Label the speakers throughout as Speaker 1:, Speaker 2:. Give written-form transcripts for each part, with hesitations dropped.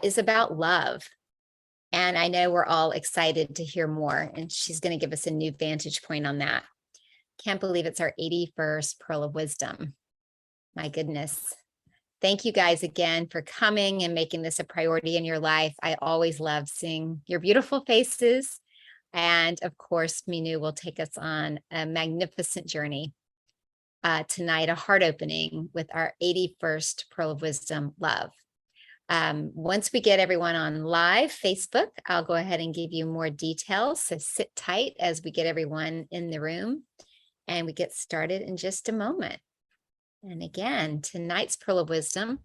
Speaker 1: is about love. And I know we're all excited to hear more, and she's going to give us a new vantage point on that. Can't believe it's our 81st Pearl of Wisdom. My goodness. Thank you guys again for coming and making this a priority in your life. I always love seeing your beautiful faces. And of course, Mynoo will take us on a magnificent journey tonight, a heart opening with our 81st Pearl of Wisdom, love. Once we get everyone on live Facebook, I'll go ahead and give you more details. So sit tight as we get everyone in the room, and we get started in just a moment. And again, tonight's Pearl of Wisdom,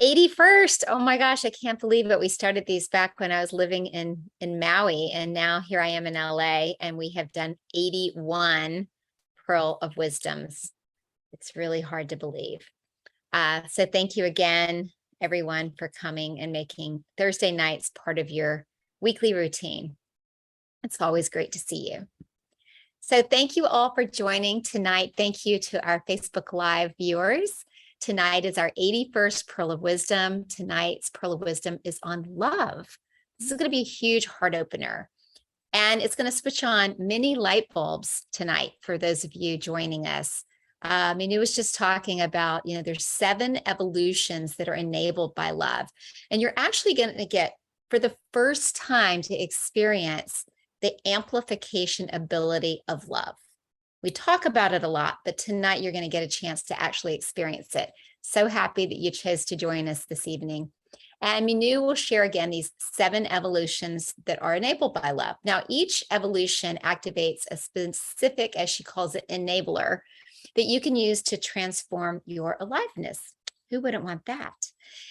Speaker 1: 81st. Oh my gosh, I can't believe it. We started these back when I was living in Maui, and now here I am in LA, and we have done 81 Pearl of Wisdoms. It's really hard to believe. So thank you again, everyone, for coming and making Thursday nights part of your weekly routine. It's always great to see you. So thank you all for joining tonight. Thank you to our Facebook Live viewers. Tonight is our 81st Pearl of Wisdom. Tonight's Pearl of Wisdom is on love. This is going to be a huge heart opener. And it's going to switch on many light bulbs tonight for those of you joining us. Mynoo was just talking about, there's 7 evolutions that are enabled by love. And you're actually going to get, for the first time, to experience the amplification ability of love. We talk about it a lot, but tonight you're going to get a chance to actually experience it. So happy that you chose to join us this evening. And Mynoo will share again these 7 evolutions that are enabled by love. Now, each evolution activates a specific, as she calls it, enabler that you can use to transform your aliveness. Who wouldn't want that?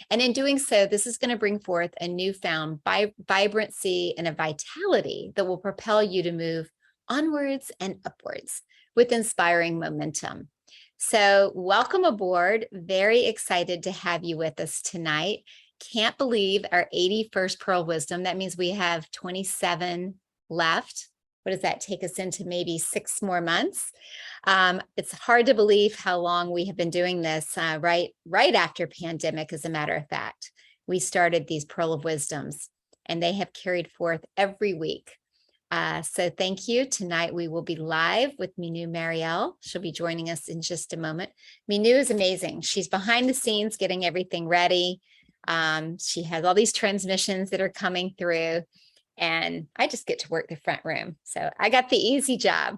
Speaker 1: And in doing so, this is going to bring forth a newfound vibrancy and a vitality that will propel you to move onwards and upwards with inspiring momentum. So welcome aboard. Very excited to have you with us tonight. Can't believe our 81st Pearl Wisdom. That means we have 27 left. What does that take us into? Maybe 6 more months. It's hard to believe how long we have been doing this, right after pandemic, as a matter of fact. We started these Pearl of Wisdoms, and they have carried forth every week. So thank you. Tonight we will be live with Mynoo Maryel. She'll be joining us in just a moment. Mynoo is amazing. She's behind the scenes getting everything ready. She has all these transmissions that are coming through, and I just get to work the front room. So I got the easy job.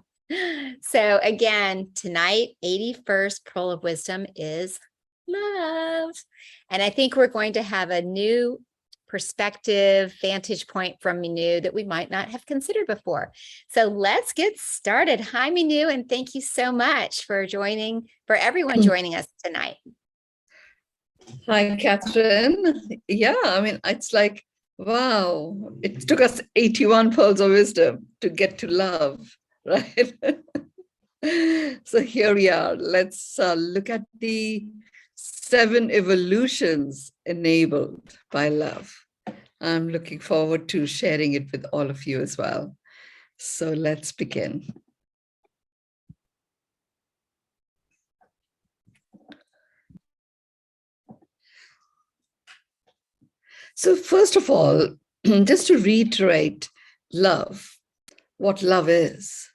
Speaker 1: So again, tonight, 81st Pearl of Wisdom is love. And I think we're going to have a new perspective, vantage point from Mynoo that we might not have considered before. So let's get started. Hi, Mynoo, and thank you so much for everyone joining us tonight.
Speaker 2: Hi, Catherine. Yeah, I mean, it's like, wow, it took us 81 pearls of wisdom to get to love, right? So here we are. Let's look at the 7 evolutions enabled by love. I'm looking forward to sharing it with all of you as well. So let's begin. So first of all, just to reiterate love, what love is.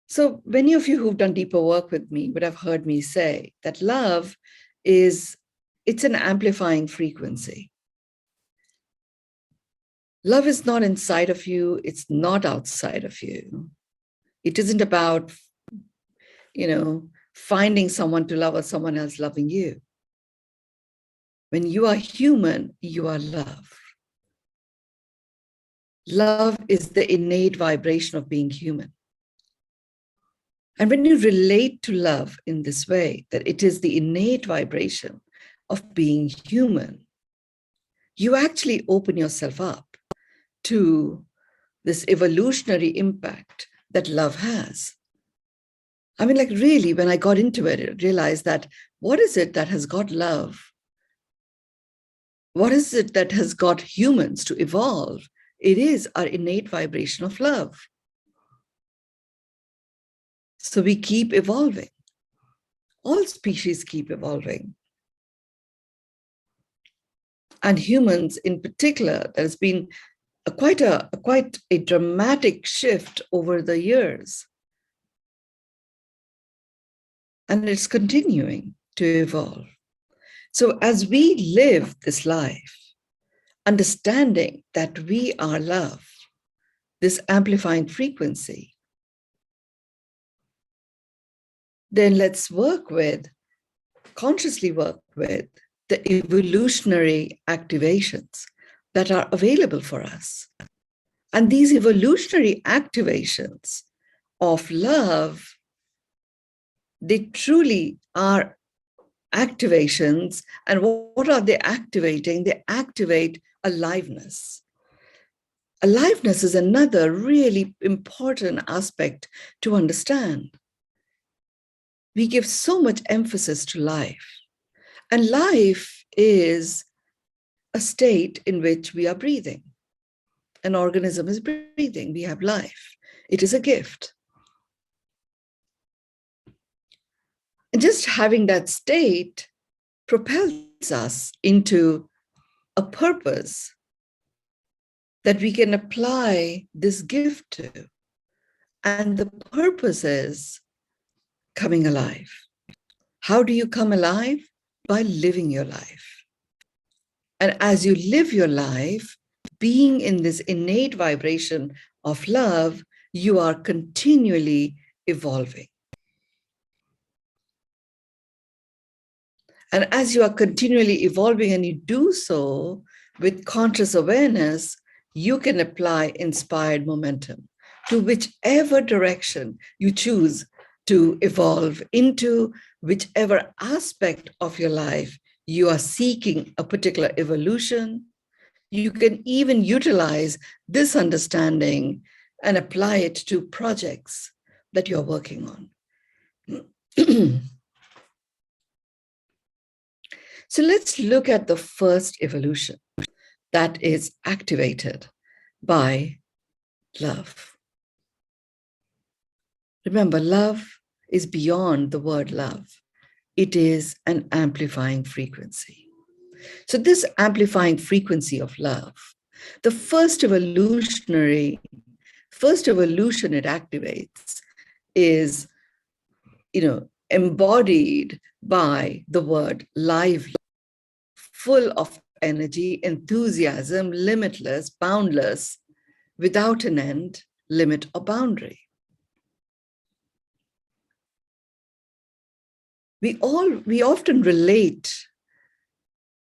Speaker 2: So many of you who've done deeper work with me would have heard me say that love it's an amplifying frequency. Love is not inside of you. It's not outside of you. It isn't about, finding someone to love or someone else loving you. When you are human, you are love. Love is the innate vibration of being human. And when you relate to love in this way, that it is the innate vibration of being human, you actually open yourself up to this evolutionary impact that love has. I mean, like really, when I got into it, I realized that what is it that has got love? What is it that has got humans to evolve? It is our innate vibration of love. So we keep evolving. All species keep evolving. And humans in particular, there's been quite a dramatic shift over the years. And it's continuing to evolve. So as we live this life, understanding that we are love, this amplifying frequency, then let's consciously work with the evolutionary activations that are available for us. And these evolutionary activations of love, they truly are activations. And what are they activating? They activate aliveness. Aliveness is another really important aspect to understand. We give so much emphasis to life. And life is a state in which we are breathing. An organism is breathing. We have life. It is a gift. And just having that state propels us into a purpose that we can apply this gift to. And the purpose is coming alive. How do you come alive? By living your life. And as you live your life, being in this innate vibration of love, you are continually evolving. And as you are continually evolving and you do so with conscious awareness, you can apply inspired momentum to whichever direction you choose to evolve into, whichever aspect of your life you are seeking a particular evolution. You can even utilize this understanding and apply it to projects that you're working on. So let's look at the first evolution that is activated by love. Remember, love is beyond the word love. It is an amplifying frequency. So this amplifying frequency of love, the first evolution it activates is, embodied by the word lively, full of energy, enthusiasm, limitless, boundless, without an end, limit, or boundary. We often relate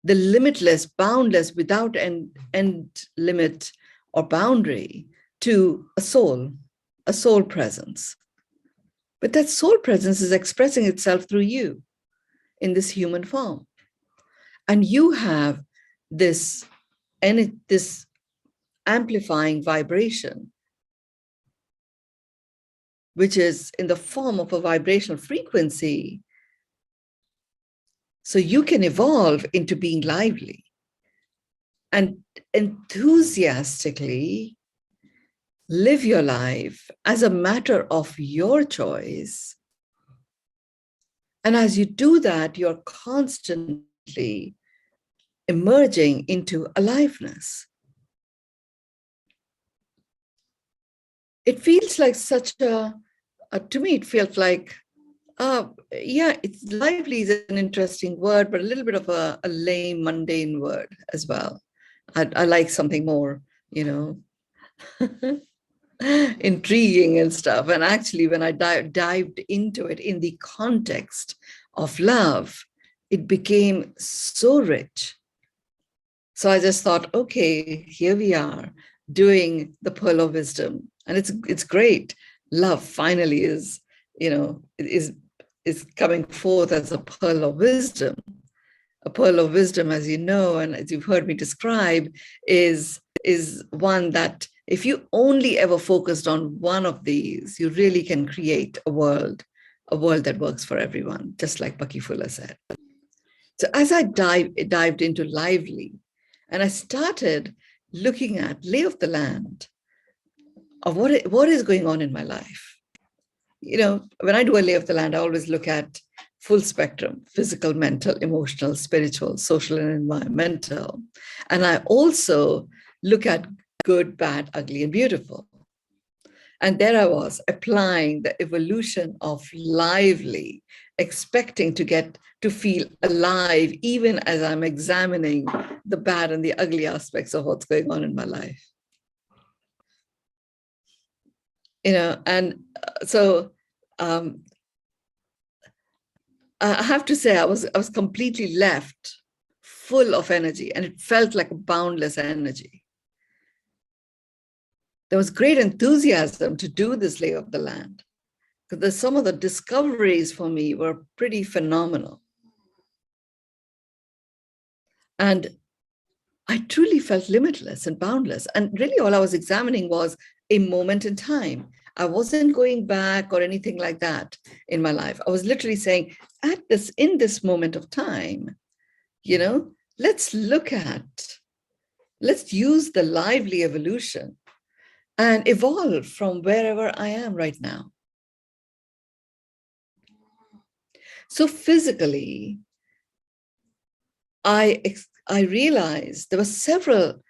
Speaker 2: the limitless, boundless, without end, limit, or boundary to a soul presence. But that soul presence is expressing itself through you in this human form. And you have this amplifying vibration, which is in the form of a vibrational frequency. So you can evolve into being lively and enthusiastically live your life as a matter of your choice. And as you do that, you're constantly emerging into aliveness. It feels like to me, it feels like, it's lively is an interesting word, but a little bit of a lame, mundane word as well. I like something more, intriguing and stuff. And actually, when I dived into it in the context of love, it became so rich. So I just thought, okay, here we are doing the Pearl of Wisdom. And it's great. Love finally is coming forth as a pearl of wisdom. A pearl of wisdom, as you know, and as you've heard me describe, is one that if you only ever focused on one of these, you really can create a world that works for everyone, just like Bucky Fuller said. So as I dived into lively, and I started looking at lay of the land of what is going on in my life. When I do a lay of the land, I always look at full spectrum, physical, mental, emotional, spiritual, social, and environmental. And I also look at good, bad, ugly, and beautiful. And there I was applying the evolution of lively, expecting to get to feel alive, even as I'm examining the bad and the ugly aspects of what's going on in my life. And so I have to say, I was completely left full of energy, and it felt like a boundless energy. There was great enthusiasm to do this lay of the land, because some of the discoveries for me were pretty phenomenal. And I truly felt limitless and boundless. And really all I was examining was a moment in time. I wasn't going back or anything like that in my life. I was literally saying, in this moment of time, let's use the lively evolution and evolve from wherever I am right now. So physically, I realized there were several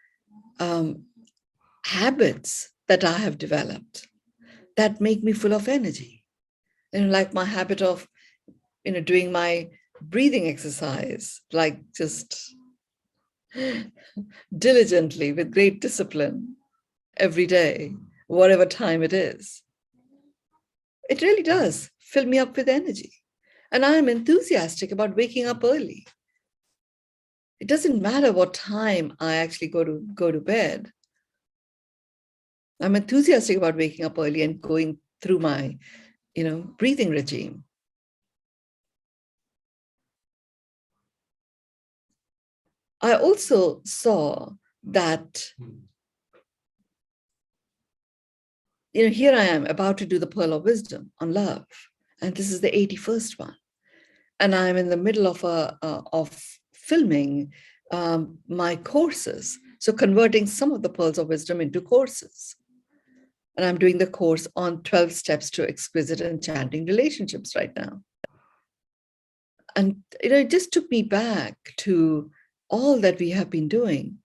Speaker 2: habits that I have developed that make me full of energy. Like my habit of, doing my breathing exercise, like just diligently with great discipline every day, whatever time it is. It really does fill me up with energy. And I'm enthusiastic about waking up early. It doesn't matter what time I actually go to bed. I'm enthusiastic about waking up early and going through my, breathing regime. I also saw that, here I am about to do the Pearl of Wisdom on love. And this is the 81st one. And I'm in the middle of filming my courses. So converting some of the Pearls of Wisdom into courses. And I'm doing the course on 12 steps to exquisite and enchanting relationships right now. And it just took me back to all that we have been doing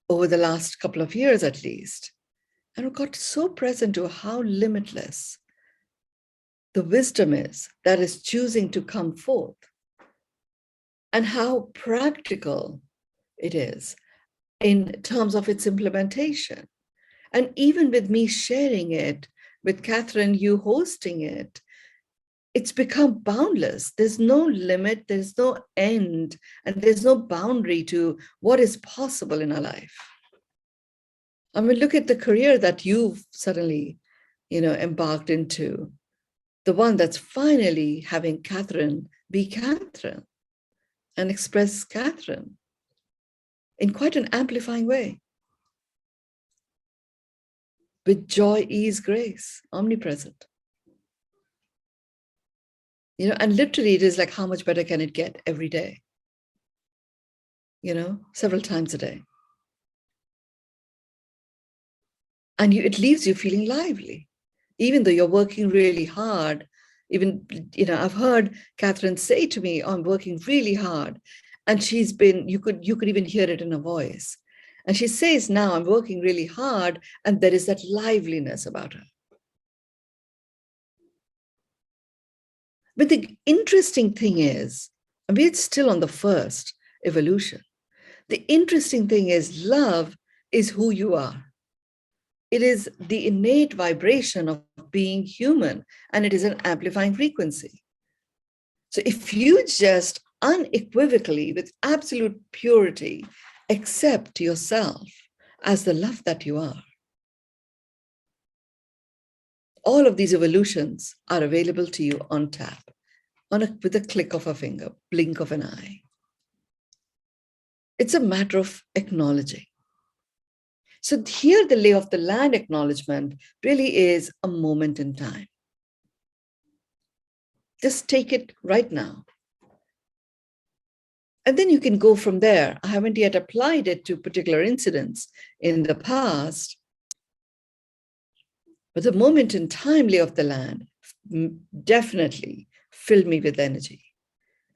Speaker 2: over the last couple of years at least. And I got so present to how limitless the wisdom is that is choosing to come forth, and how practical it is in terms of its implementation. And even with me sharing it, with Catherine, you hosting it, it's become boundless. There's no limit, there's no end, and there's no boundary to what is possible in our life. I mean, look at the career that you've suddenly, embarked into, the one that's finally having Catherine be Catherine and express Catherine in quite an amplifying way. With joy, ease, grace, omnipresent. And literally it is like, how much better can it get every day? Several times a day. And it leaves you feeling lively, even though you're working really hard. Even, I've heard Catherine say to me, I'm working really hard. And she's been, you could even hear it in her voice. And she says, now I'm working really hard. And there is that liveliness about her. But the interesting thing is, I mean, it's still on the first evolution. The interesting thing is, love is who you are. It is the innate vibration of being human, and it is an amplifying frequency. So if you just unequivocally, with absolute purity, accept yourself as the love that you are, all of these evolutions are available to you on tap, with a click of a finger, blink of an eye. It's a matter of acknowledging. So here, the lay of the land acknowledgement really is a moment in time. Just take it right now. And then you can go from there. I haven't yet applied it to particular incidents in the past, but the moment in time lay of the land definitely filled me with energy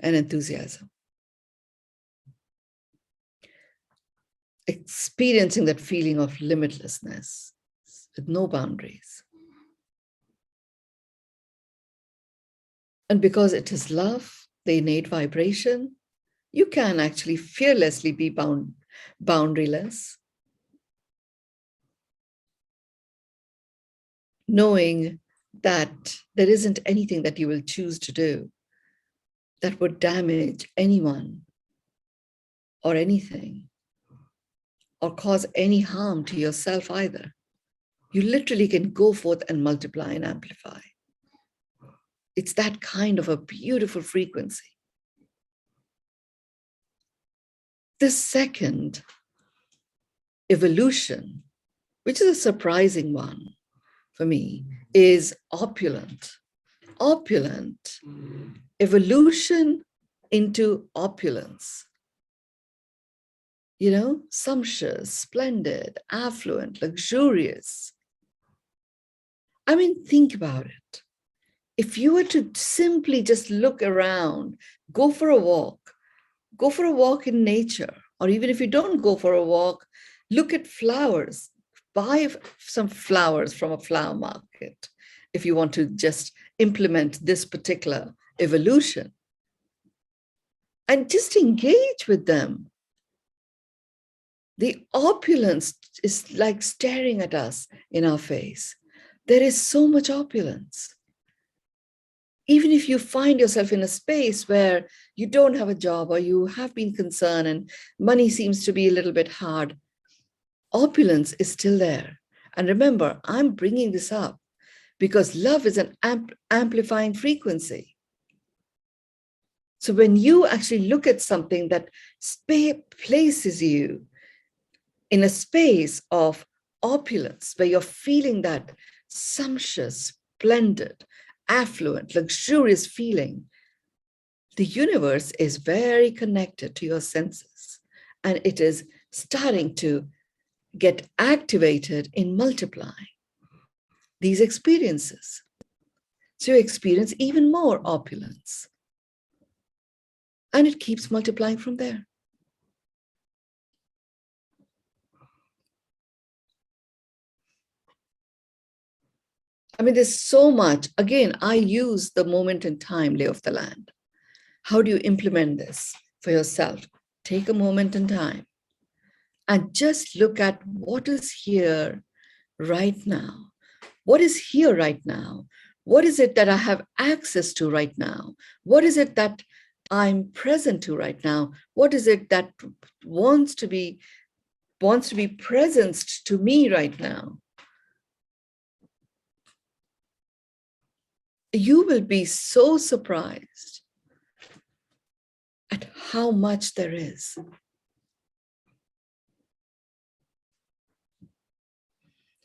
Speaker 2: and enthusiasm. Experiencing that feeling of limitlessness with no boundaries. And because it is love, the innate vibration, you can actually fearlessly be boundaryless, knowing that there isn't anything that you will choose to do that would damage anyone or anything or cause any harm to yourself either. You literally can go forth and multiply and amplify. It's that kind of a beautiful frequency. The second evolution, which is a surprising one for me, is opulent. Opulent, evolution into opulence. You know, sumptuous, splendid, affluent, luxurious. I mean, think about it. If you were to simply just look around, go for a walk in nature, or even if you don't go for a walk, look at flowers, buy some flowers from a flower market if you want to just implement this particular evolution. And just engage with them. The opulence is like staring at us in our face. There is so much opulence. Even if you find yourself in a space where you don't have a job or you have been concerned and money seems to be a little bit hard, opulence is still there. And remember, I'm bringing this up because love is an amplifying frequency. So when you actually look at something that places you in a space of opulence, where you're feeling that sumptuous, splendid, affluent, luxurious feeling, the universe is very connected to your senses, and it is starting to get activated in multiplying these experiences. So you experience even more opulence, and it keeps multiplying from there. I mean, there's so much. Again, I use the moment in time lay of the land. How do you implement this for yourself? Take a moment in time and just look at what is here right now. What is here right now? What is it that I have access to right now? What is it that I'm present to right now? What is it that wants to be presenced to me right now? You will be so surprised at how much there is.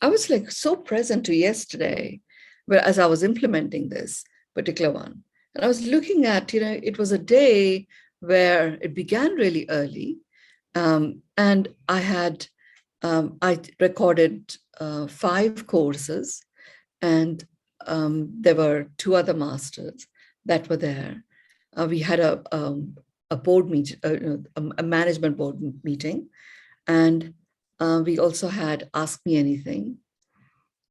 Speaker 2: I was like so present to yesterday, where as I was implementing this particular one, and I was looking at, it was a day where it began really early, and I recorded 5 courses, and there were 2 other masters that were there. We had a board meet, a management board meeting, and we also had Ask Me Anything.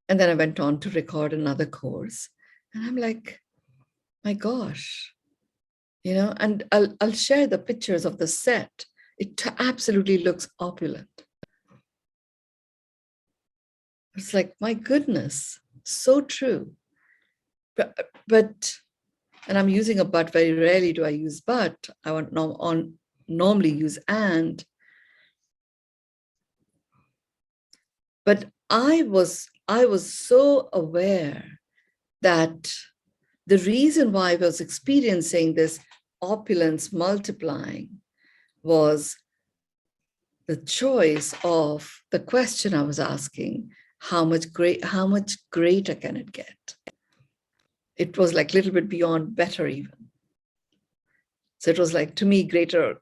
Speaker 2: And then I went on to record another course, and I'm like, my gosh, and I'll share the pictures of the set. It absolutely looks opulent. It's like, my goodness, so true. But and I'm using a but, very rarely do I use but. I normally use and. But I was so aware that the reason why I was experiencing this opulence multiplying was the choice of the question I was asking: how much greater can it get? It was like a little bit beyond better even. So it was like, to me, greater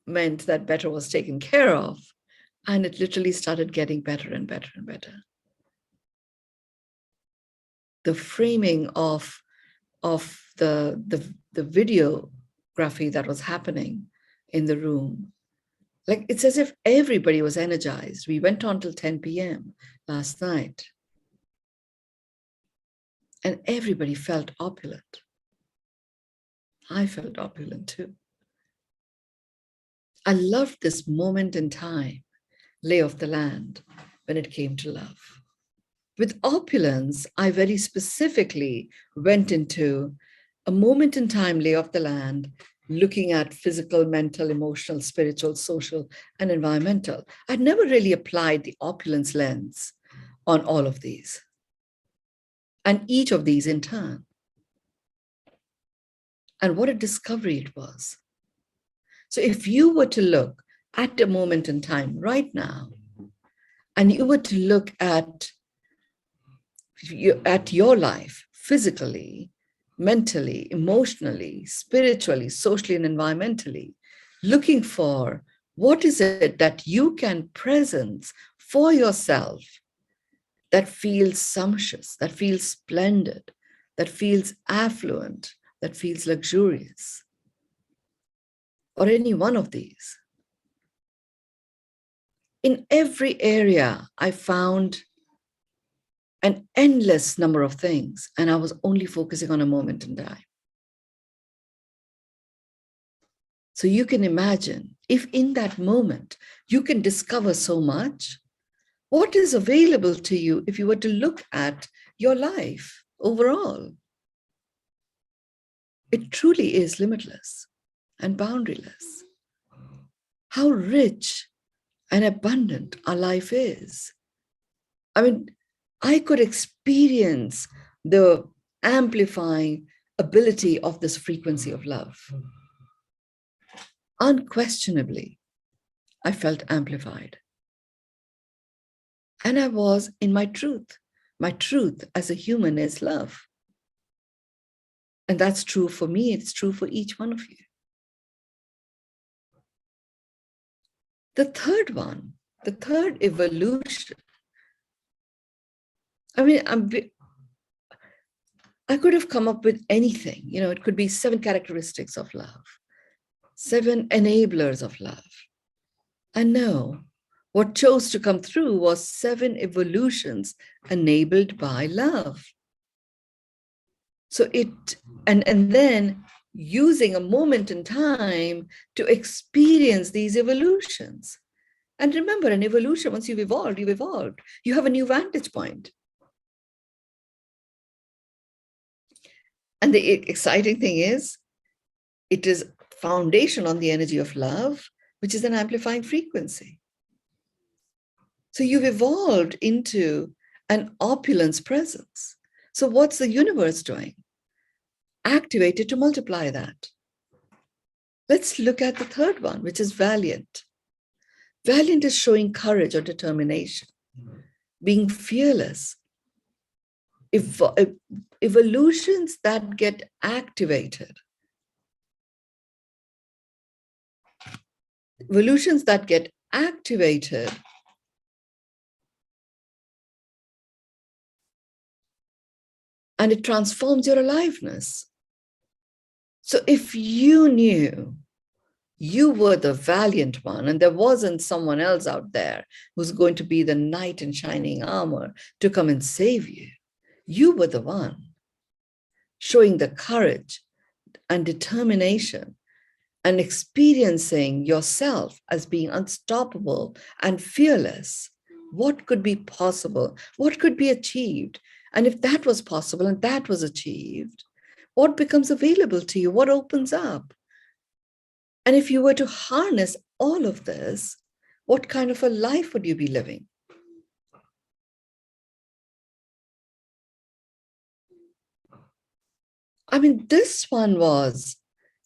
Speaker 2: meant that better was taken care of. And it literally started getting better and better and better. The framing of of the videography that was happening in the room. Like, it's as if everybody was energized. We went on till 10 p.m. last night. And everybody felt opulent. I felt opulent too. I loved this moment in time, lay of the land, when it came to love. With opulence, I very specifically went into a moment in time, lay of the land, looking at physical, mental, emotional, spiritual, social, and environmental. I'd never really applied the opulence lens on all of these, and each of these in turn. And what a discovery it was. So if you were to look at a moment in time right now, and you were to look at your life physically, mentally, emotionally, spiritually, socially, and environmentally, looking for what is it that you can presence for yourself that feels sumptuous, that feels splendid, that feels affluent, that feels luxurious, or any one of these. In every area, I found an endless number of things, and I was only focusing on a moment in time. So you can imagine, if in that moment you can discover so much, what is available to you if you were to look at your life overall? It truly is limitless and boundaryless. How rich and abundant our life is. I mean, I could experience the amplifying ability of this frequency of love. Unquestionably, I felt amplified. And I was in my truth. My truth as a human is love. And that's true for me. It's true for each one of you. The third one, the third evolution. I mean, I could have come up with anything. You know, it could be 7 characteristics of love, 7 enablers of love. And no, what chose to come through was 7 evolutions enabled by love. So and then using a moment in time to experience these evolutions. And remember, an evolution, once you've evolved, you've evolved. You have a new vantage point. And the exciting thing is, it is foundation on the energy of love, which is an amplifying frequency. So you've evolved into an opulence presence. So what's the universe doing? Activated to multiply that. Let's look at the third one, which is valiant. Valiant is showing courage or determination, being fearless. Evolutions that get activated, and it transforms your aliveness. So if you knew you were the valiant one, and there wasn't someone else out there who's going to be the knight in shining armor to come and save you, you were the one showing the courage and determination and experiencing yourself as being unstoppable and fearless. What could be possible? What could be achieved? And if that was possible and that was achieved, what becomes available to you? What opens up? And if you were to harness all of this, what kind of a life would you be living? I mean, this one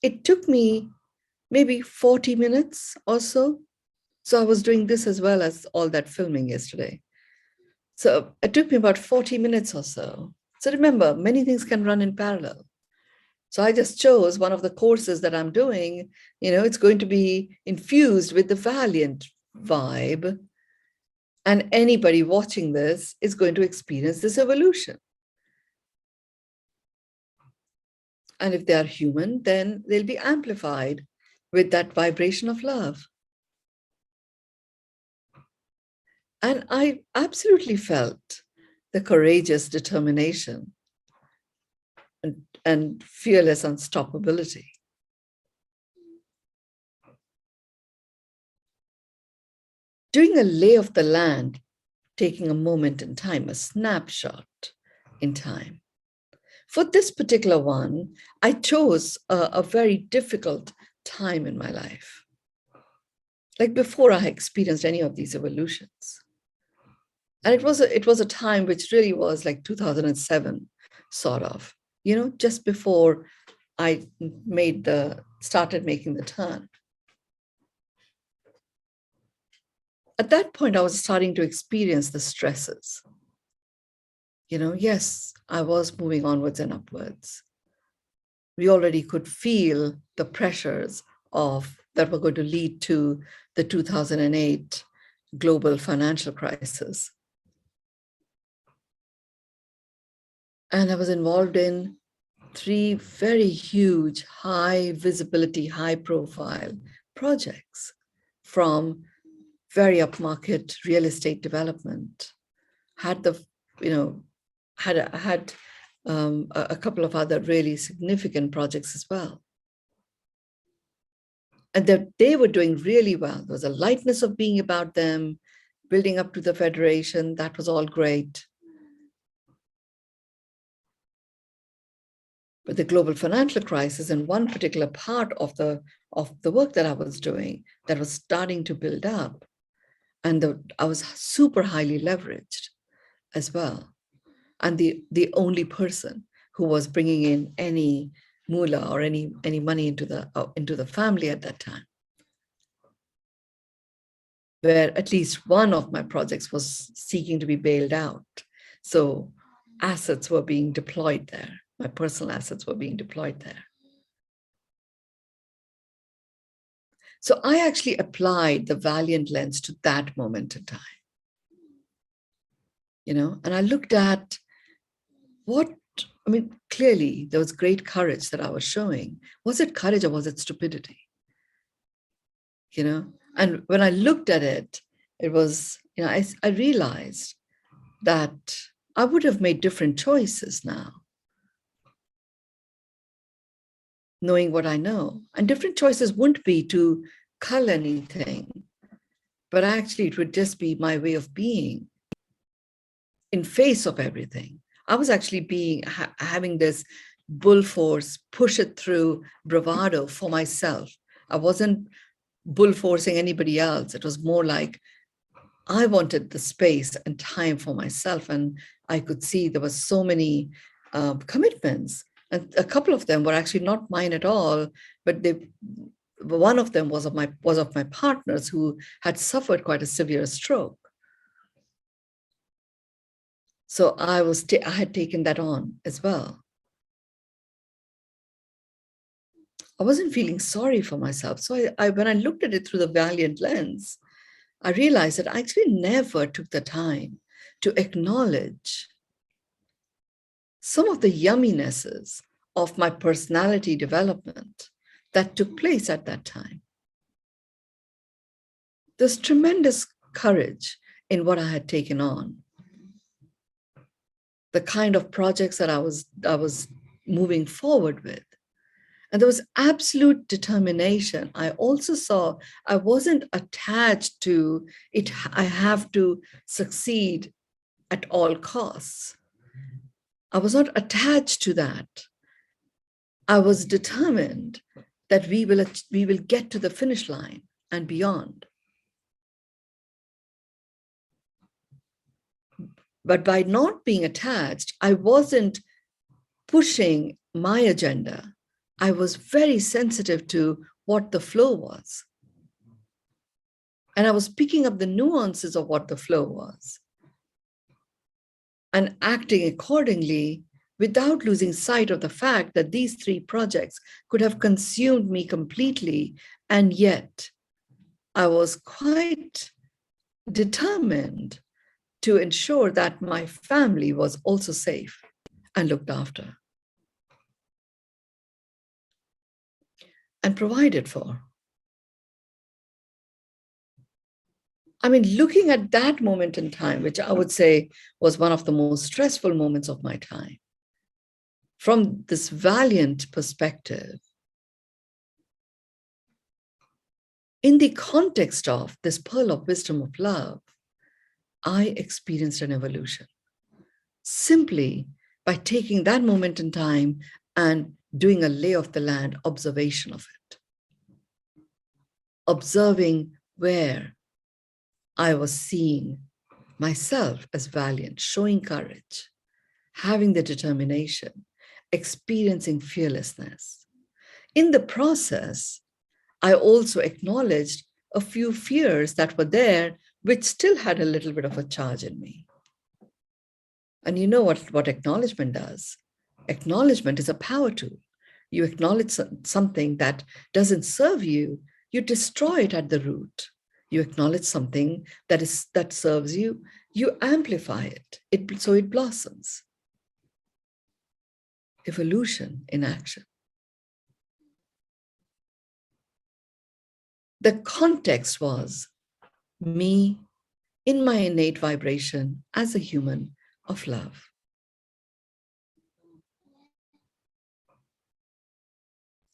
Speaker 2: it took me maybe 40 minutes or so. So I was doing this as well as all that filming yesterday. So it took me about 40 minutes or so. So remember, many things can run in parallel. So I just chose one of the courses that I'm doing. You know, it's going to be infused with the valiant vibe. And anybody watching this is going to experience this evolution. And if they are human, then they'll be amplified with that vibration of love. And I absolutely felt the courageous determination and fearless unstoppability. Doing a lay of the land, taking a moment in time, a snapshot in time. For this particular one, I chose a very difficult time in my life, like before I experienced any of these evolutions. And it was a time which really was like 2007, sort of, just before I started making the turn. At that point, I was starting to experience the stresses. Yes, I was moving onwards and upwards. We already could feel the pressures that were going to lead to the 2008 global financial crisis. And I was involved in 3 very huge, high visibility, high profile projects, from very upmarket real estate development. Had a couple of other really significant projects as well. And that they were doing really well. There was a lightness of being about them, building up to the federation. That was all great. But the global financial crisis, and one particular part of the work that I was doing that was starting to build up, and I was super highly leveraged as well. And the only person who was bringing in any moolah or any money into the family at that time, where at least one of my projects was seeking to be bailed out. So assets were being deployed there. My personal assets were being deployed there. So I actually applied the Valiant lens to that moment in time. And I looked at clearly there was great courage that I was showing. Was it courage or was it stupidity? And when I looked at it, it was, I realized that I would have made different choices now, knowing what I know. And different choices wouldn't be to cull anything, but actually it would just be my way of being in face of everything. I was actually having this bull force, push it through bravado for myself. I wasn't bull forcing anybody else. It was more like I wanted the space and time for myself. And I could see there were so many commitments. And a couple of them were actually not mine at all, but one of them was of my partners who had suffered quite a severe stroke. So I had taken that on as well. I wasn't feeling sorry for myself. So when I looked at it through the Valiant lens, I realized that I actually never took the time to acknowledge some of the yumminesses of my personality development that took place at that time. There's tremendous courage in what I had taken on. The kind of projects that I was moving forward with. And there was absolute determination. I also saw I wasn't attached to it. I have to succeed at all costs. I was not attached to that. I was determined that we will get to the finish line and beyond. But by not being attached, I wasn't pushing my agenda. I was very sensitive to what the flow was. And I was picking up the nuances of what the flow was and acting accordingly without losing sight of the fact that these 3 projects could have consumed me completely. And yet I was quite determined to ensure that my family was also safe and looked after. and provided for. I mean, looking at that moment in time, which I would say was one of the most stressful moments of my time, from this valiant perspective, in the context of this pearl of wisdom of love, I experienced an evolution simply by taking that moment in time and doing a lay of the land observation of it, observing where I was seeing myself as valiant, showing courage, having the determination, experiencing fearlessness. In the process, I also acknowledged a few fears that were there, which still had a little bit of a charge in me. And you know what acknowledgement does? Acknowledgement is a power tool. You acknowledge something that doesn't serve you, you destroy it at the root. You acknowledge something that serves you, you amplify it so it blossoms. Evolution in action. The context was me in my innate vibration as a human of love.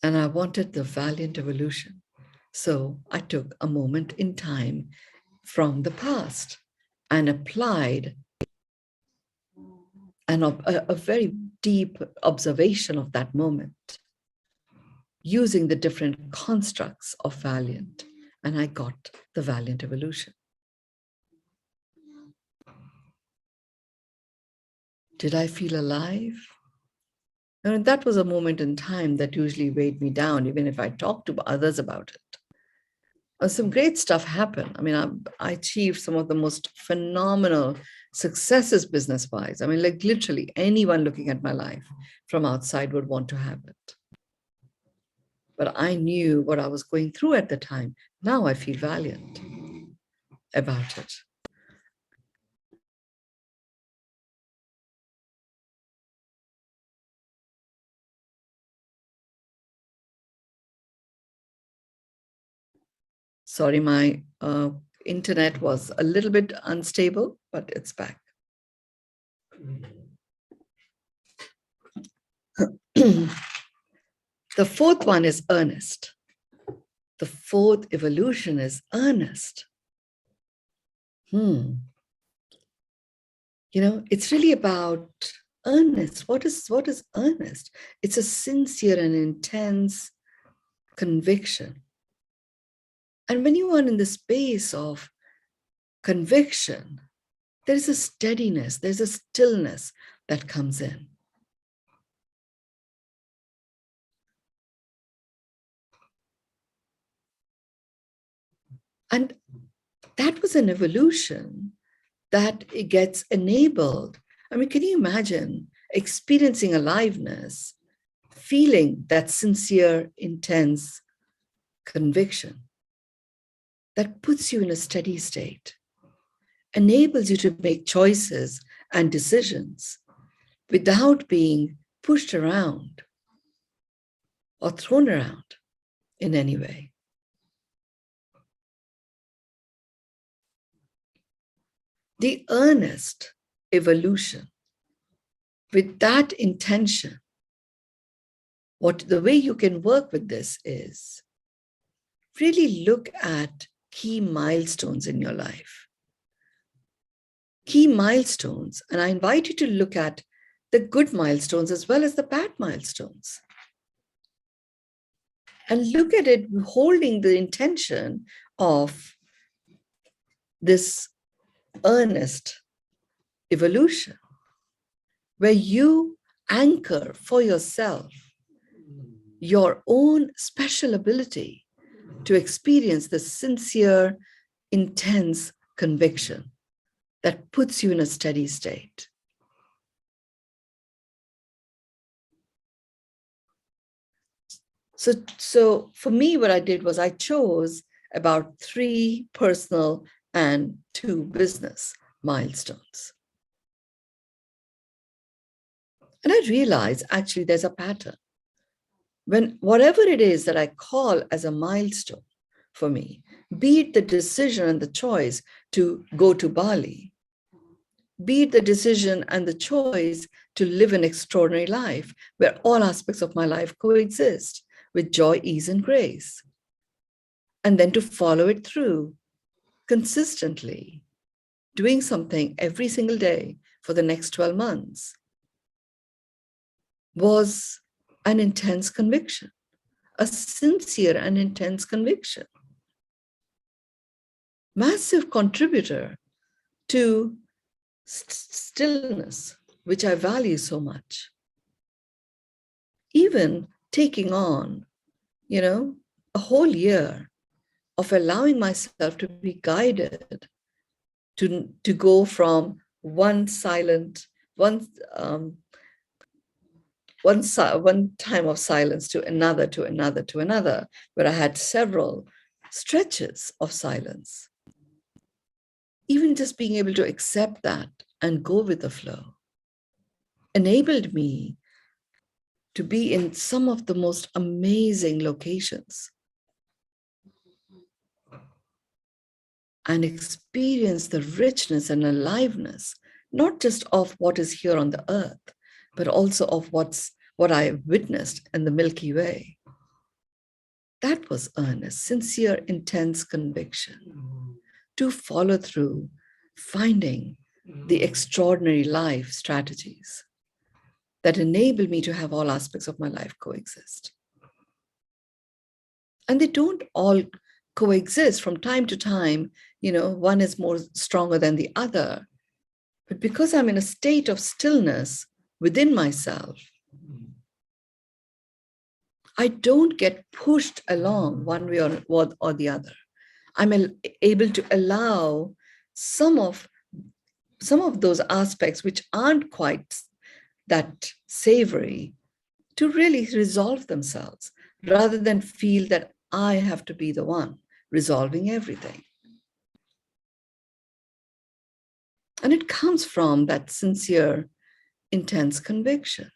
Speaker 2: And I wanted the valiant evolution. So I took a moment in time from the past and applied a very deep observation of that moment using the different constructs of valiant. And I got the valiant evolution. Did I feel alive? And that was a moment in time that usually weighed me down, even if I talked to others about it. Some great stuff happened. I mean, I achieved some of the most phenomenal successes business-wise. I mean, like literally anyone looking at my life from outside would want to have it. But I knew what I was going through at the time. Now I feel valiant about it. Sorry, my internet was a little bit unstable, but it's back. The fourth one is earnest. The fourth evolution is earnest. You know, it's really about earnest. What is earnest? It's a sincere and intense conviction. And when you are in the space of conviction, there is a steadiness, there's a stillness that comes in. And that was an evolution that it gets enabled. I mean, can you imagine experiencing aliveness, feeling that sincere, intense conviction that puts you in a steady state, enables you to make choices and decisions without being pushed around or thrown around in any way. The earnest evolution with that intention, the way you can work with this is really look at key milestones in your life. Key milestones, and I invite you to look at the good milestones as well as the bad milestones. And look at it holding the intention of this earnest evolution, where you anchor for yourself your own special ability to experience the sincere, intense conviction that puts you in a steady state. So for me, what I did was I chose about 3 personal and 2 business milestones. And I realized actually there's a pattern. when whatever it is that I call as a milestone for me, be it the decision and the choice to go to Bali, be it the decision and the choice to live an extraordinary life where all aspects of my life coexist with joy, ease, and grace, and then to follow it through consistently, doing something every single day for the next 12 months, was an intense conviction, a sincere and intense conviction. Massive contributor to stillness, which I value so much. Even taking on, a whole year of allowing myself to be guided to go from one time of silence to another, where I had several stretches of silence. Even just being able to accept that and go with the flow enabled me to be in some of the most amazing locations and experience the richness and aliveness, not just of what is here on the earth, but also of what I have witnessed in the Milky Way. That was earnest, sincere, intense conviction to follow through, finding the extraordinary life strategies that enable me to have all aspects of my life coexist. And they don't all coexist from time to time. One is more stronger than the other. But because I'm in a state of stillness within myself, I don't get pushed along one way or the other. I'm able to allow some of those aspects which aren't quite that savory to really resolve themselves, rather than feel that I have to be the one resolving everything. And it comes from that sincere, intense conviction.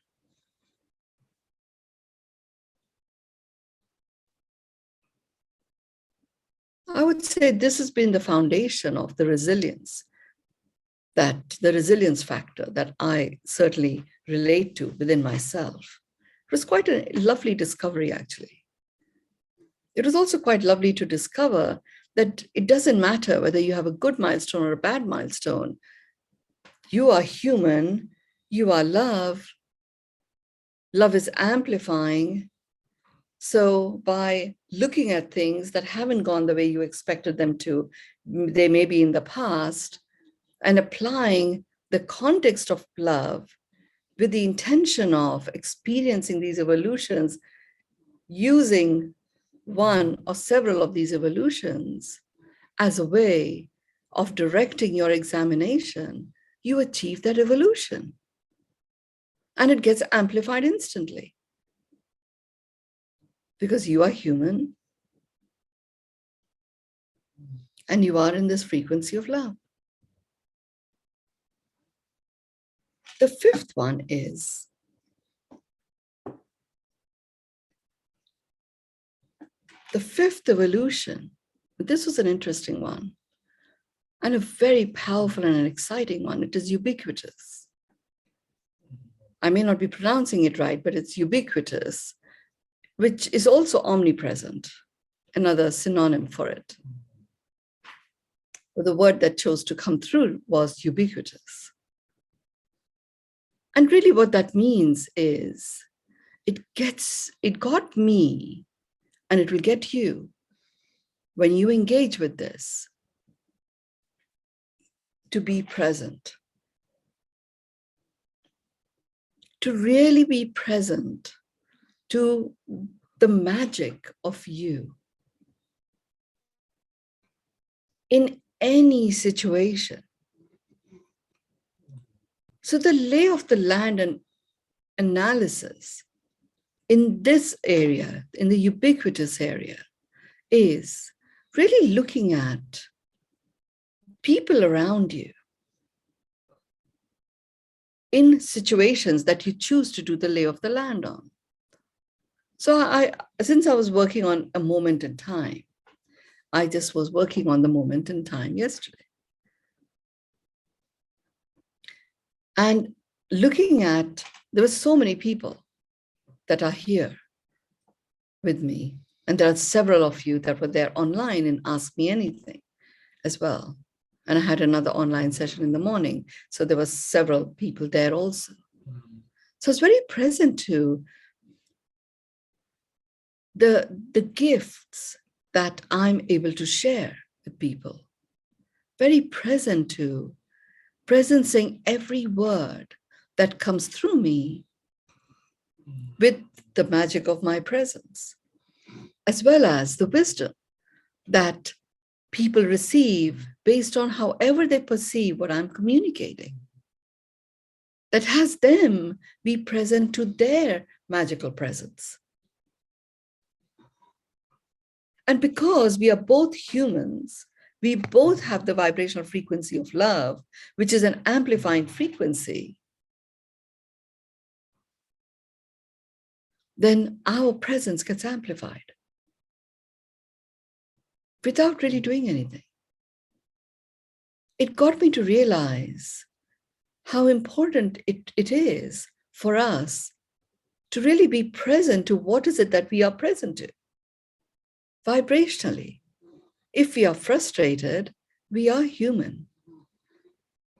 Speaker 2: I would say this has been the foundation of the resilience factor that I certainly relate to within myself. It was quite a lovely discovery, actually. It was also quite lovely to discover that it doesn't matter whether you have a good milestone or a bad milestone. You are human, you are love. Love is amplifying. So by looking at things that haven't gone the way you expected them to, they may be in the past, and applying the context of love with the intention of experiencing these evolutions, using one or several of these evolutions as a way of directing your examination, you achieve that evolution. And it gets amplified instantly. Because you are human and you are in this frequency of love. The fifth one is the fifth evolution. This was an interesting one and a very powerful and an exciting one. It is ubiquitous. I may not be pronouncing it right, but it's ubiquitous, which is also omnipresent, another synonym for it. But the word that chose to come through was ubiquitous. And really what that means is it got me, and it will get you when you engage with this, to be present, to really be present to the magic of you in any situation. So the lay of the land and analysis in this area, in the ubiquitous area, is really looking at people around you in situations that you choose to do the lay of the land on. So since I was working on a moment in time, I just was working on the moment in time yesterday. And looking at, there were so many people that are here with me. And there are several of you that were there online and asked me anything as well. And I had another online session in the morning. So there were several people there also. So it's very present to the gifts that I'm able to share with people. Very present to presencing every word that comes through me with the magic of my presence, as well as the wisdom that people receive based on however they perceive what I'm communicating. That has them be present to their magical presence. And because we are both humans, we both have the vibrational frequency of love, which is an amplifying frequency, then our presence gets amplified without really doing anything. It got me to realize how important it is for us to really be present to what is it that we are present to vibrationally. If we are frustrated, we are human.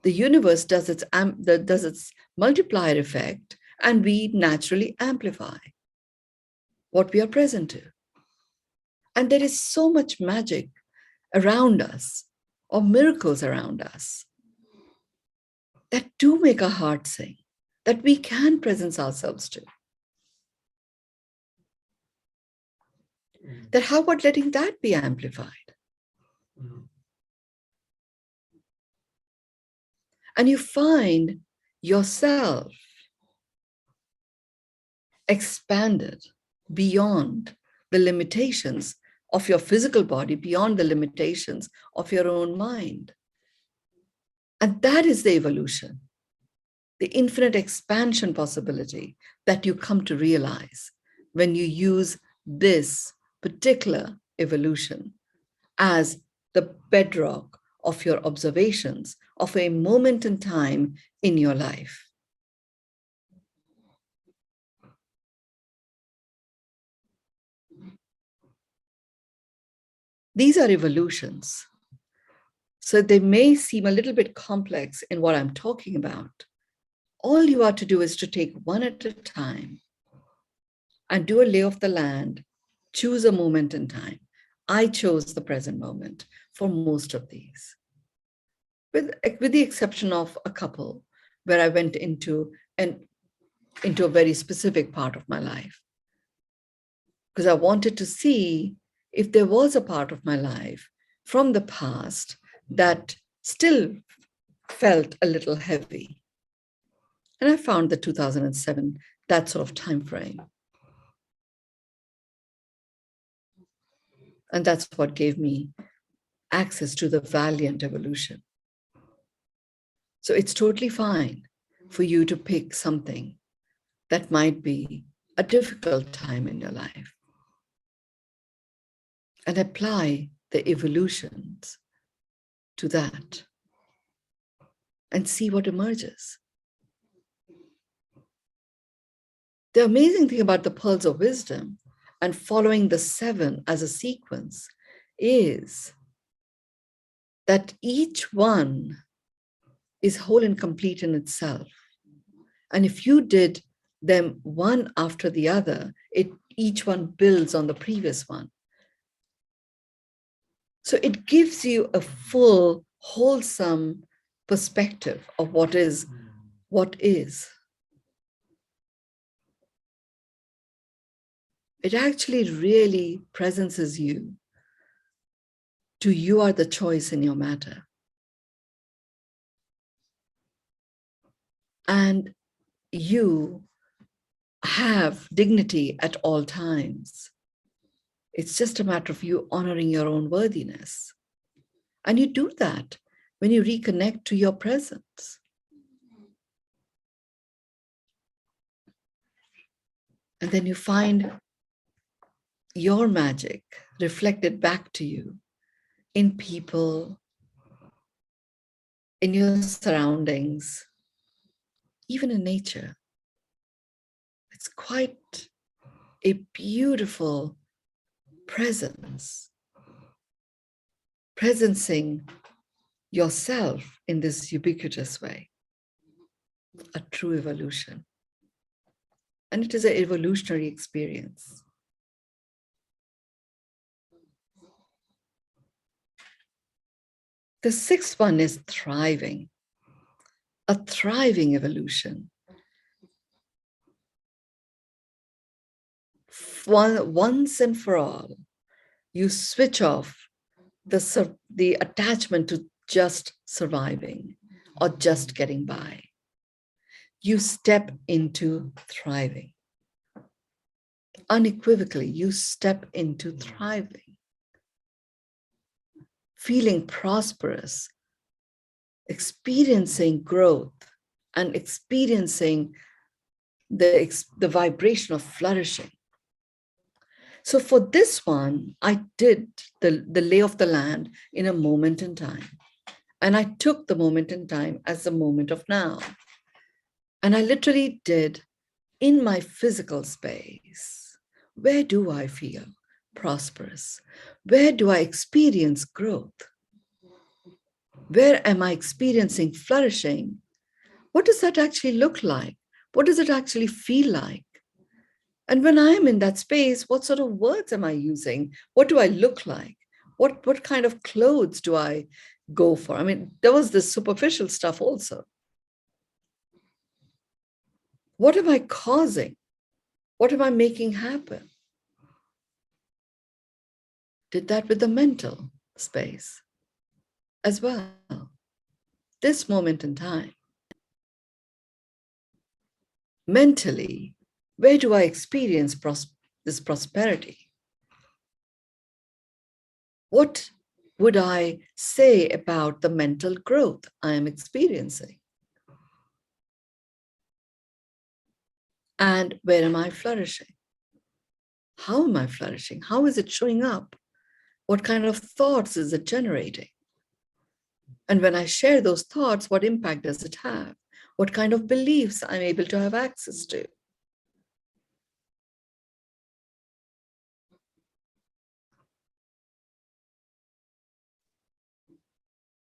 Speaker 2: The universe does its multiplier effect, and we naturally amplify what we are present to. And there is so much magic around us, or miracles around us, that do make our heart sing, that we can presence ourselves to. Then how about letting that be amplified? And you find yourself expanded beyond the limitations of your physical body, beyond the limitations of your own mind. And that is the evolution, the infinite expansion possibility that you come to realize when you use this particular evolution as the bedrock of your observations of a moment in time in your life. These are evolutions. So they may seem a little bit complex in what I'm talking about. All you are to do is to take one at a time and do a lay of the land, choose a moment in time. I chose the present moment for most of these, with the exception of a couple where I went into a very specific part of my life, because I wanted to see if there was a part of my life from the past that still felt a little heavy. And I found the 2007, that sort of time frame. And that's what gave me access to the valiant evolution. So it's totally fine for you to pick something that might be a difficult time in your life and apply the evolutions to that and see what emerges. The amazing thing about the Pearls of Wisdom and following the 7 as a sequence is that each one is whole and complete in itself. And if you did them one after the other, each one builds on the previous one. So it gives you a full, wholesome perspective of what is. It actually really presences you to you are the choice in your matter. And you have dignity at all times. It's just a matter of you honoring your own worthiness. And you do that when you reconnect to your presence. And then you find your magic reflected back to you in people, in your surroundings, even in nature. It's quite a beautiful presence, presencing yourself in this ubiquitous way, a true evolution. And it is an evolutionary experience. The sixth one is thriving, a thriving evolution. Once and for all, you switch off the attachment to just surviving or just getting by. You step into thriving. Unequivocally, you step into thriving, feeling prosperous, experiencing growth, and experiencing the vibration of flourishing. So for this one, I did the lay of the land in a moment in time. And I took the moment in time as the moment of now. And I literally did in my physical space. Where do I feel prosperous? Where do I experience growth? Where am I experiencing flourishing? What does that actually look like? What does it actually feel like? And when I'm in that space, what sort of words am I using? What do I look like? What kind of clothes do I go for? I mean, there was this superficial stuff also. What am I causing? What am I making happen? Did that with the mental space as well. This moment in time. Mentally, where do I experience this prosperity? What would I say about the mental growth I am experiencing? And where am I flourishing? How am I flourishing? How is it showing up? What kind of thoughts is it generating? And when I share those thoughts, what impact does it have? What kind of beliefs I'm able to have access to?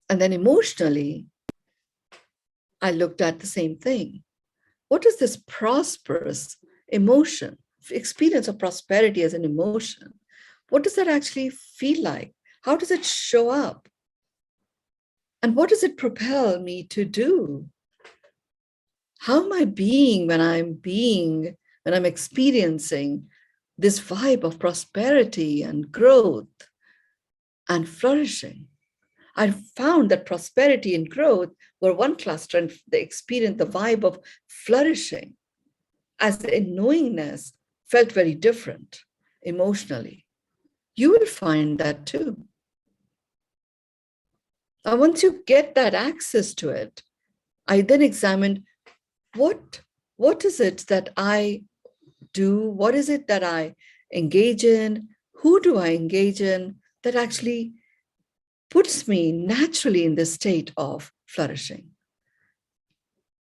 Speaker 2: And then emotionally, I looked at the same thing. What is this prosperous emotion, experience of prosperity as an emotion? What does that actually feel like? How does it show up? And what does it propel me to do? How am I being when I'm experiencing this vibe of prosperity and growth and flourishing? I found that prosperity and growth were one cluster, and the experience, the vibe of flourishing as a knowingness felt very different emotionally. You will find that too. Now, once you get that access to it, I then examined what is it that I do? What is it that I engage in? Who do I engage in that actually puts me naturally in this state of flourishing?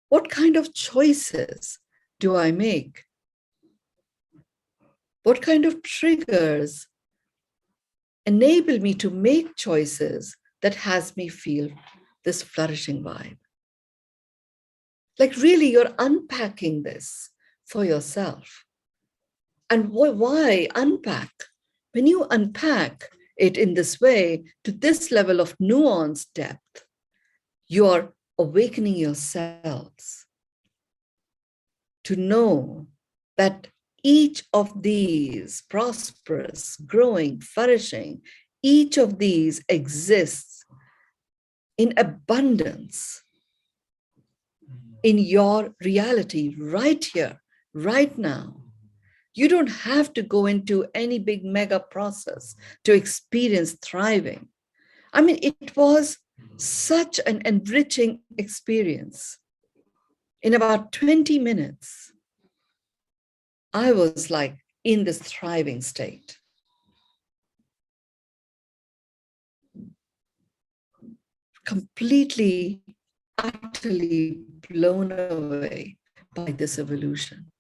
Speaker 2: What kind of choices do I make? What kind of triggers enable me to make choices that has me feel this flourishing vibe? Like really, you're unpacking this for yourself. And why unpack? When you unpack it in this way, to this level of nuance depth, you're awakening yourselves to know that each of these prosperous, growing, flourishing, each of these exists in abundance in your reality right here, right now. You don't have to go into any big mega process to experience thriving. I mean, it was such an enriching experience. In about 20 minutes, I was like in this thriving state. Completely, utterly blown away by this evolution.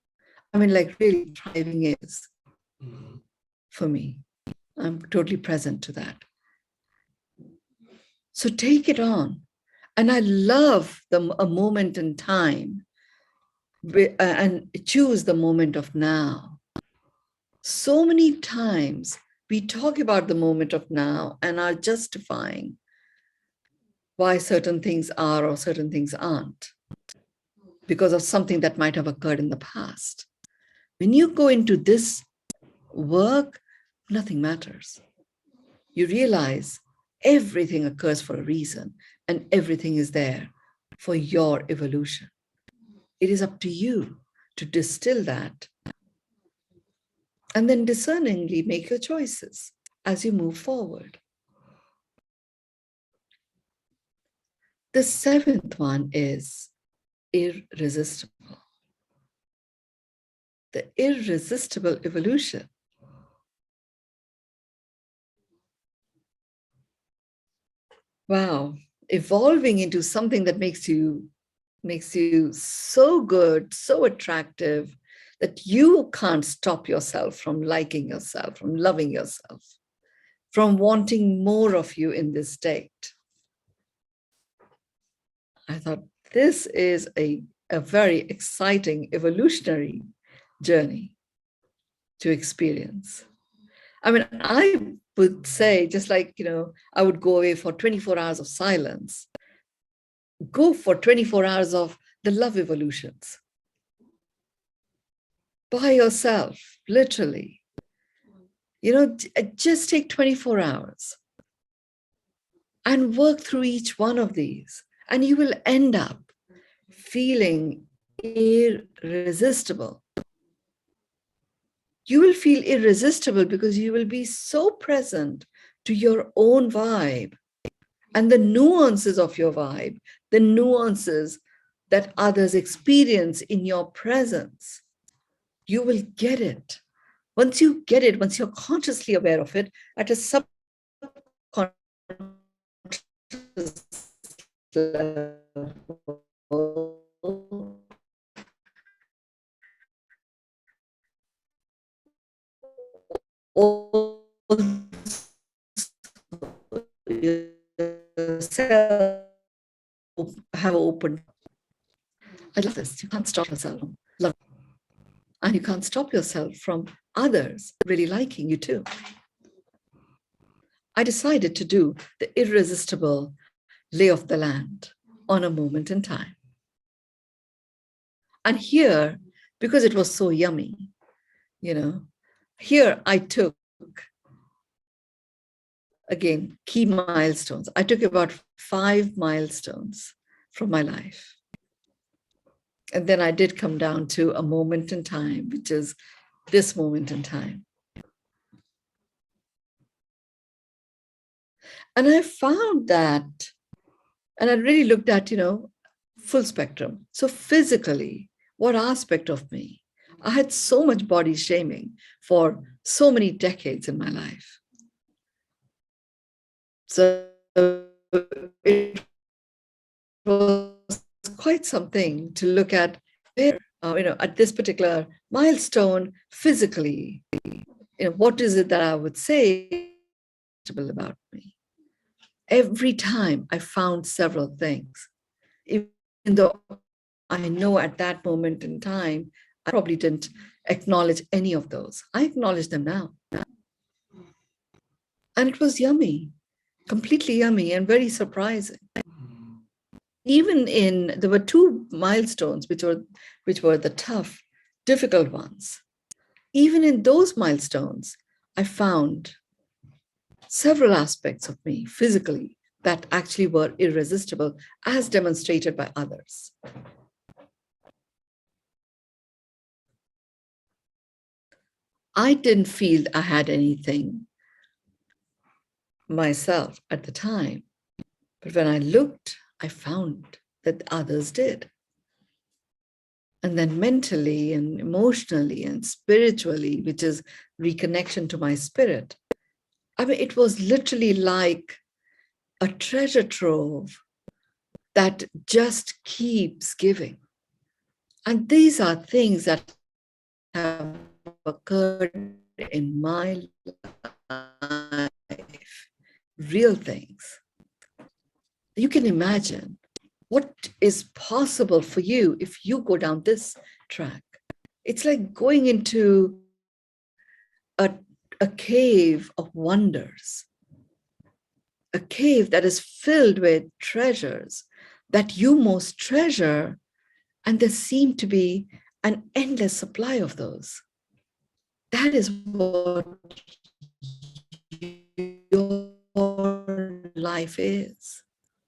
Speaker 2: I mean, like really thriving is for me. I'm totally present to that. So take it on. And I love a moment in time and choose the moment of now. So many times we talk about the moment of now and are justifying why certain things are or certain things aren't because of something that might have occurred in the past. When you go into this work, nothing matters. You realize everything occurs for a reason and everything is there for your evolution. It is up to you to distill that and then discerningly make your choices as you move forward. The seventh one is irresistible. The irresistible evolution. Wow, evolving into something that makes you so good, so attractive, that you can't stop yourself from liking yourself, from loving yourself, from wanting more of you in this state. I thought this is a very exciting evolutionary journey to experience. I mean, I would say, just like, I would go away for 24 hours of silence, go for 24 hours of the love evolutions by yourself, literally. Just take 24 hours and work through each one of these, and you will end up feeling irresistible. You will feel irresistible because you will be so present to your own vibe and the nuances of your vibe, the nuances that others experience in your presence. You will get it. Once you get it, once you're consciously aware of it at a subconscious level, yourself have opened. I love this. You can't stop yourself from love. And you can't stop yourself from others really liking you too. I decided to do the irresistible lay of the land on a moment in time. And here, because it was so yummy, here I took, again, key milestones. I took about 5 milestones from my life. And then I did come down to a moment in time, which is this moment in time. And I found that, and I really looked at, full spectrum. So physically, what aspect of me? I had so much body shaming for so many decades in my life. So it was quite something to look at where, at this particular milestone physically, what is it that I would say about me? Every time I found several things, even though I know at that moment in time, I probably didn't acknowledge any of those. I acknowledge them now. And it was yummy, completely yummy and very surprising. There were 2 milestones, which were the tough, difficult ones. Even in those milestones, I found several aspects of me physically that actually were irresistible, as demonstrated by others. I didn't feel I had anything myself at the time, but when I looked, I found that others did. And then mentally and emotionally and spiritually, which is reconnection to my spirit. I mean, it was literally like a treasure trove that just keeps giving. And these are things that have occurred in my life, real things. You can imagine what is possible for you if you go down this track. It's like going into a, a cave of wonders, a cave that is filled with treasures that you most treasure, and there seem to be an endless supply of those. That is what your life is.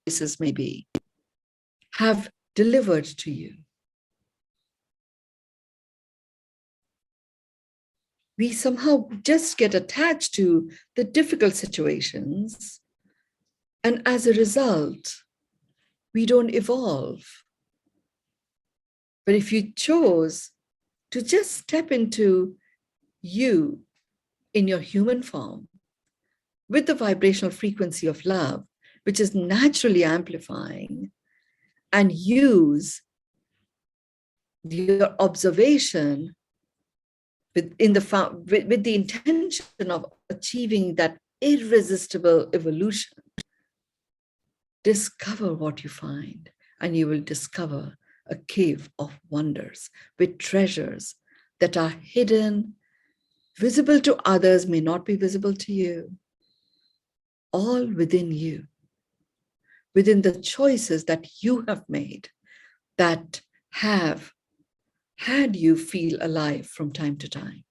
Speaker 2: Places maybe have delivered to you. We somehow just get attached to the difficult situations, and as a result, we don't evolve. But if you chose to just step into you in your human form with the vibrational frequency of love, which is naturally amplifying, and use your observation with the intention of achieving that irresistible evolution, discover what you find, and you will discover a cave of wonders with treasures that are hidden, visible to others, may not be visible to you, all within you, within the choices that you have made that have had you feel alive from time to time.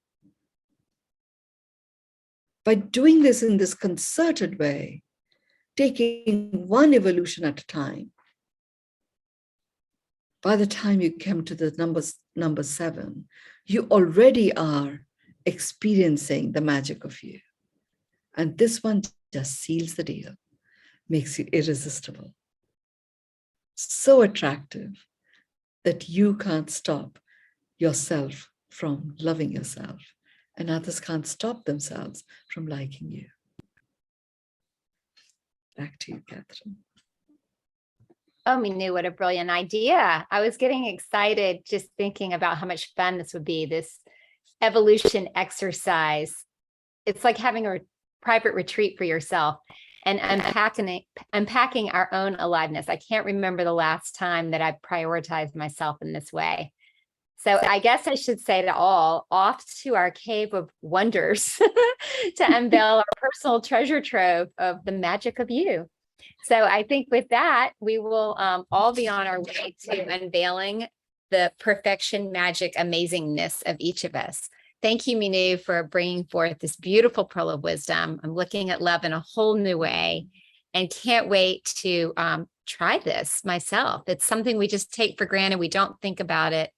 Speaker 2: By doing this in this concerted way, taking one evolution at a time, by the time you come to the number 7, you already are experiencing the magic of you. And this one just seals the deal, makes you irresistible, so attractive that you can't stop yourself from loving yourself, and others can't stop themselves from liking you. Back to you, Catherine.
Speaker 1: Oh, Mynoo, what a brilliant idea. I was getting excited just thinking about how much fun this would be, this evolution exercise. It's like having a private retreat for yourself and unpacking our own aliveness. I can't remember the last time that I prioritized myself in this way. So I guess I should say to all, off to our cave of wonders to unveil our personal treasure trove of the magic of you. So I think with that, we will all be on our way to unveiling the perfection, magic, amazingness of each of us. Thank you, Mynoo, for bringing forth this beautiful pearl of wisdom. I'm looking at love in a whole new way and can't wait to try this myself. It's something we just take for granted. We don't think about it.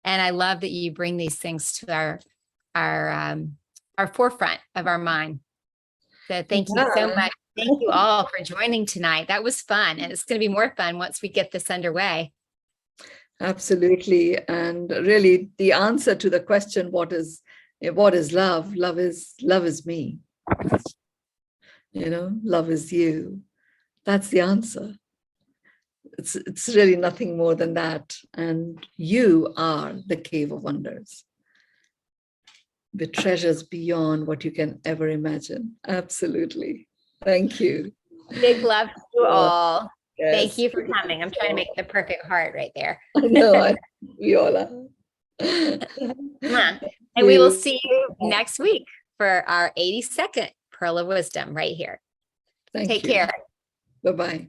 Speaker 1: And I love that you bring these things to our forefront of our mind. So thank you so much. Thank you all for joining tonight. That was fun. And it's going to be more fun once we get this underway.
Speaker 2: Absolutely. And really the answer to the question, what is love? Love is me. Love is you. That's the answer. It's really nothing more than that. And you are the cave of wonders, with treasures beyond what you can ever imagine. Absolutely. Thank you.
Speaker 1: Big love to you all.
Speaker 2: Yes.
Speaker 1: Thank you for coming. I'm trying to make the perfect heart right there.
Speaker 2: I know, we all are.
Speaker 1: And we will see you next week for our 82nd Pearl of Wisdom right here. Take care.
Speaker 2: Bye-bye.